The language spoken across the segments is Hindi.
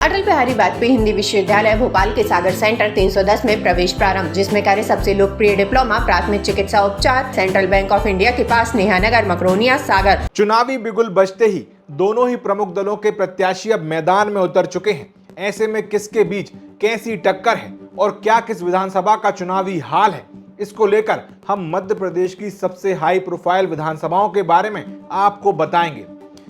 अटल बिहारी वाजपेयी हिंदी विश्वविद्यालय भोपाल के सागर सेंटर 310 में प्रवेश प्रारंभ, जिसमें कार्य सबसे लोकप्रिय डिप्लोमा प्राथमिक चिकित्सा उपचार सेंट्रल बैंक ऑफ इंडिया के पास नेहानगर मकरोनिया सागर। चुनावी बिगुल बजते ही दोनों ही प्रमुख दलों के प्रत्याशी अब मैदान में उतर चुके हैं। ऐसे में किसके बीच कैसी टक्कर है और क्या किस विधानसभा का चुनावी हाल है, इसको लेकर हम मध्य प्रदेश की सबसे हाई प्रोफाइल विधानसभाओं के बारे में आपको बताएंगे।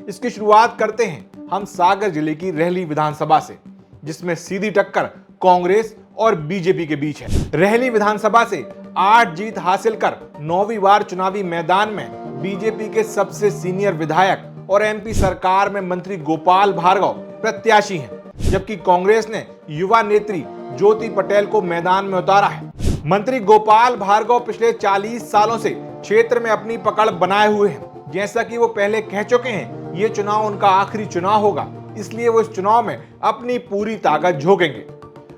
इसकी शुरुआत करते हैं हम सागर जिले की रहली विधानसभा से, जिसमें सीधी टक्कर कांग्रेस और बीजेपी के बीच है। रहली विधानसभा से 8 जीत हासिल कर 9वीं बार चुनावी मैदान में बीजेपी के सबसे सीनियर विधायक और एमपी सरकार में मंत्री गोपाल भार्गव प्रत्याशी हैं, जबकि कांग्रेस ने युवा नेत्री ज्योति पटेल को मैदान में उतारा है। मंत्री गोपाल भार्गव पिछले 40 सालों से क्षेत्र में अपनी पकड़ बनाए हुए हैं। जैसा कि वो पहले कह चुके हैं, ये चुनाव उनका आखिरी चुनाव होगा, इसलिए वो इस चुनाव में अपनी पूरी ताकत झोंकेंगे।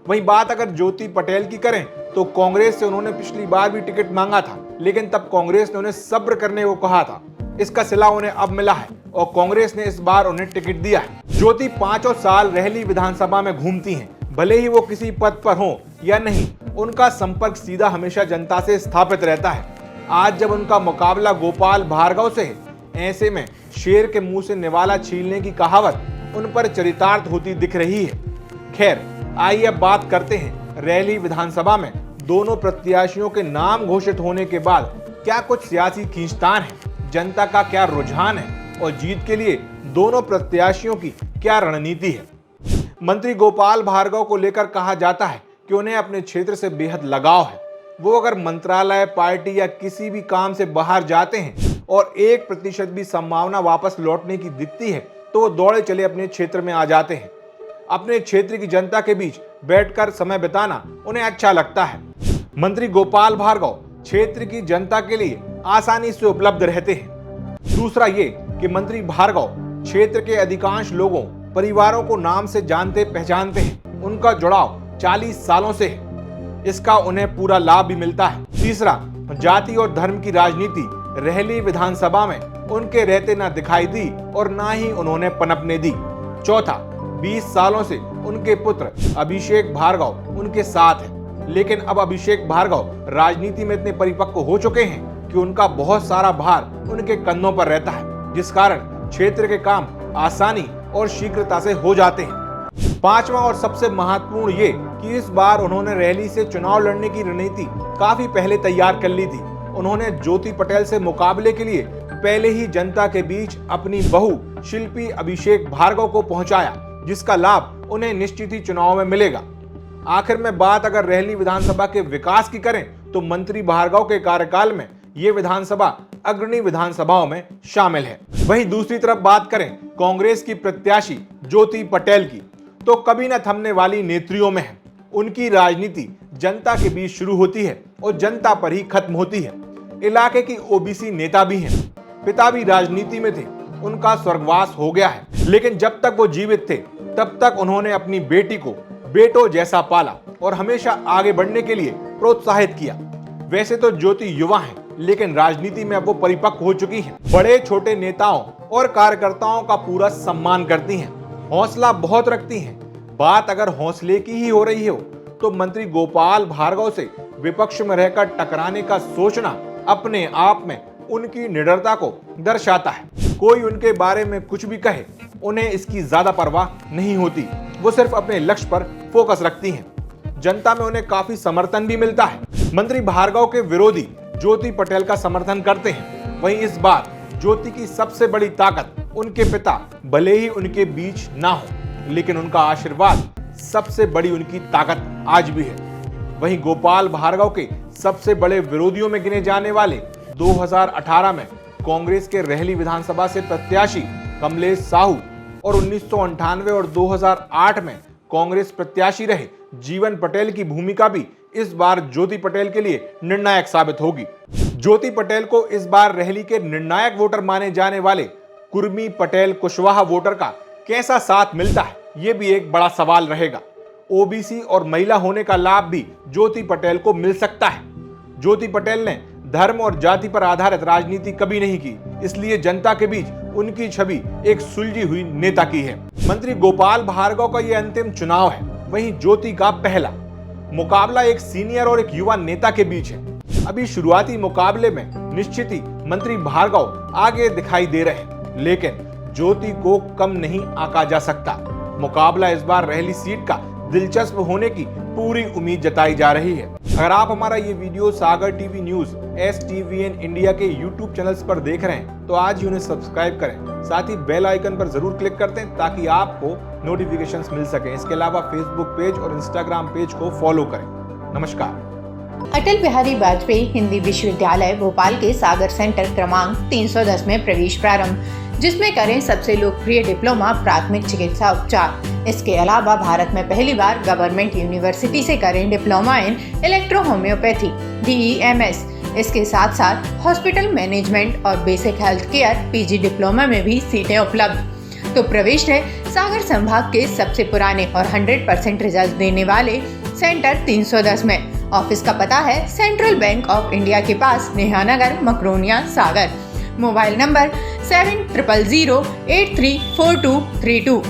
वहीं बात अगर ज्योति पटेल की करें तो कांग्रेस से उन्होंने पिछली बार भी टिकट मांगा था, लेकिन तब कांग्रेस ने उन्हें सब्र करने को कहा था। इसका सिला उन्हें अब मिला है और कांग्रेस ने इस बार उन्हें टिकट दिया है। ज्योति 5 साल रहली विधानसभा में घूमती हैं, भले ही वो किसी पद पर हो या नहीं, उनका संपर्क सीधा हमेशा जनता से स्थापित रहता है। आज जब उनका मुकाबला गोपाल भार्गव से है, ऐसे में शेर के मुंह से निवाला छीलने की कहावत उन पर चरितार्थ होती दिख रही है। खैर, आइए अब बात करते हैं रहली विधानसभा में दोनों प्रत्याशियों के नाम घोषित होने के बाद क्या कुछ सियासी खींचतान है, जनता का क्या रुझान है और जीत के लिए दोनों प्रत्याशियों की क्या रणनीति है। मंत्री गोपाल भार्गव को लेकर कहा जाता है कि उन्हें अपने क्षेत्र से बेहद लगाव है। वो अगर मंत्रालय, पार्टी या किसी भी काम से बाहर जाते हैं और 1% भी संभावना वापस लौटने की दिखती है तो वो दौड़े चले अपने क्षेत्र में आ जाते हैं। अपने क्षेत्र की जनता के बीच बैठकर समय बिताना उन्हें अच्छा लगता है। मंत्री गोपाल भार्गव क्षेत्र की जनता के लिए आसानी से उपलब्ध रहते हैं। दूसरा ये कि मंत्री भार्गव क्षेत्र के अधिकांश लोगों, परिवारों को नाम से जानते पहचानते हैं। उनका जुड़ाव 40 सालों से है, इसका उन्हें पूरा लाभ भी मिलता है। तीसरा, जाति और धर्म की राजनीति रहली विधानसभा में उनके रहते ना दिखाई दी और ना ही उन्होंने पनपने दी। चौथा, 20 सालों से उनके पुत्र अभिषेक भार्गव उनके साथ हैं, लेकिन अब अभिषेक भार्गव राजनीति में इतने परिपक्व हो चुके हैं कि उनका बहुत सारा भार उनके कंधों पर रहता है, जिस कारण क्षेत्र के काम आसानी और शीघ्रता से हो जाते हैं। पांचवा और सबसे महत्वपूर्ण ये कि इस बार उन्होंने रहली से चुनाव लड़ने की रणनीति काफी पहले तैयार कर ली थी। उन्होंने ज्योति पटेल से मुकाबले के लिए पहले ही जनता के बीच अपनी बहू शिल्पी अभिषेक भार्गव को पहुंचाया, जिसका लाभ उन्हें निश्चित ही चुनाव में मिलेगा। आखिर में बात अगर रहली विधानसभा के विकास की करें तो मंत्री भार्गव के कार्यकाल में ये विधानसभा अग्रणी विधानसभाओं में शामिल है। वहीं दूसरी तरफ बात करें कांग्रेस की प्रत्याशी ज्योति पटेल की, तो कभी न थमने वाली नेत्रियों में है। उनकी राजनीति जनता के बीच शुरू होती है और जनता पर ही खत्म होती है। इलाके की ओबीसी नेता भी हैं, पिता भी राजनीति में थे, उनका स्वर्गवास हो गया है, लेकिन जब तक वो जीवित थे तब तक उन्होंने अपनी बेटी को बेटों जैसा पाला और हमेशा आगे बढ़ने के लिए प्रोत्साहित किया। वैसे तो ज्योति युवा हैं, लेकिन राजनीति में अब वो परिपक्व हो चुकी हैं। बड़े छोटे नेताओं और कार्यकर्ताओं का पूरा सम्मान करती हैं, हौसला बहुत रखती हैं। बात अगर हौसले की ही हो रही हो तो मंत्री गोपाल भार्गव से विपक्ष में रहकर टकराने का सोचना अपने आप में उनकी निडरता को दर्शाता है। कोई उनके बारे में कुछ भी कहे, उन्हें इसकी ज्यादा परवाह नहीं होती। वो सिर्फ अपने लक्ष्य पर फोकस रखती हैं। जनता में उन्हें काफी समर्थन भी मिलता है। मंत्री भार्गव के विरोधी ज्योति पटेल का समर्थन करते हैं। वहीं इस बार ज्योति की सबसे बड़ी ताकत उनके पिता भले ही उनके बीच ना हो, लेकिन उनका आशीर्वाद सबसे बड़ी उनकी ताकत आज भी है। वहीं गोपाल भार्गव के सबसे बड़े विरोधियों में गिने जाने वाले 2018 में कांग्रेस के रहली विधानसभा से प्रत्याशी कमलेश साहू और 1998 और 2008 में कांग्रेस प्रत्याशी रहे जीवन पटेल की भूमिका भी इस बार ज्योति पटेल के लिए निर्णायक साबित होगी। ज्योति पटेल को इस बार रहली के निर्णायक वोटर माने जाने वाले कुर्मी पटेल कुशवाहा वोटर का कैसा साथ मिलता है, ये भी एक बड़ा सवाल रहेगा। ओबीसी और महिला होने का लाभ भी ज्योति पटेल को मिल सकता है। ज्योति पटेल ने धर्म और जाति पर आधारित राजनीति कभी नहीं की, इसलिए जनता के बीच उनकी छवि एक सुलझी हुई नेता की है। मंत्री गोपाल भार्गव का ये अंतिम चुनाव है, वहीं ज्योति का पहला। मुकाबला एक सीनियर और एक युवा नेता के बीच है। अभी शुरुआती मुकाबले में निश्चित ही मंत्री भार्गव आगे दिखाई दे रहे हैं, लेकिन ज्योति को कम नहीं आंका जा सकता। मुकाबला इस बार रहली सीट का दिलचस्प होने की पूरी उम्मीद जताई जा रही है। अगर आप हमारा ये वीडियो सागर टीवी न्यूज STVN इंडिया के YouTube चैनल्स पर देख रहे हैं तो आज ही उन्हें सब्सक्राइब करें, साथ ही बेल आइकन पर जरूर क्लिक कर दें ताकि आपको नोटिफिकेशंस मिल सके। इसके अलावा फेसबुक पेज और इंस्टाग्राम पेज को फॉलो करें। नमस्कार। अटल बिहारी वाजपेयी हिंदी विश्वविद्यालय भोपाल के सागर सेंटर क्रमांक 310 में प्रवेश प्रारंभ, जिसमें करें सबसे लोकप्रिय डिप्लोमा प्राथमिक चिकित्सा उपचार। इसके अलावा भारत में पहली बार गवर्नमेंट यूनिवर्सिटी से करें diploma in electro homeopathy DEMS। इसके साथ साथ हॉस्पिटल मैनेजमेंट और basic health care PG diploma में भी सीटें उपलब्ध। तो प्रवेश है सागर संभाग के सबसे पुराने और 100% रिजल्ट देने वाले सेंटर 310 में। ऑफिस का पता है सेंट्रल बैंक ऑफ इंडिया के पास, नेहानगर, मकरोनिया, सागर। Mobile number 7000834232।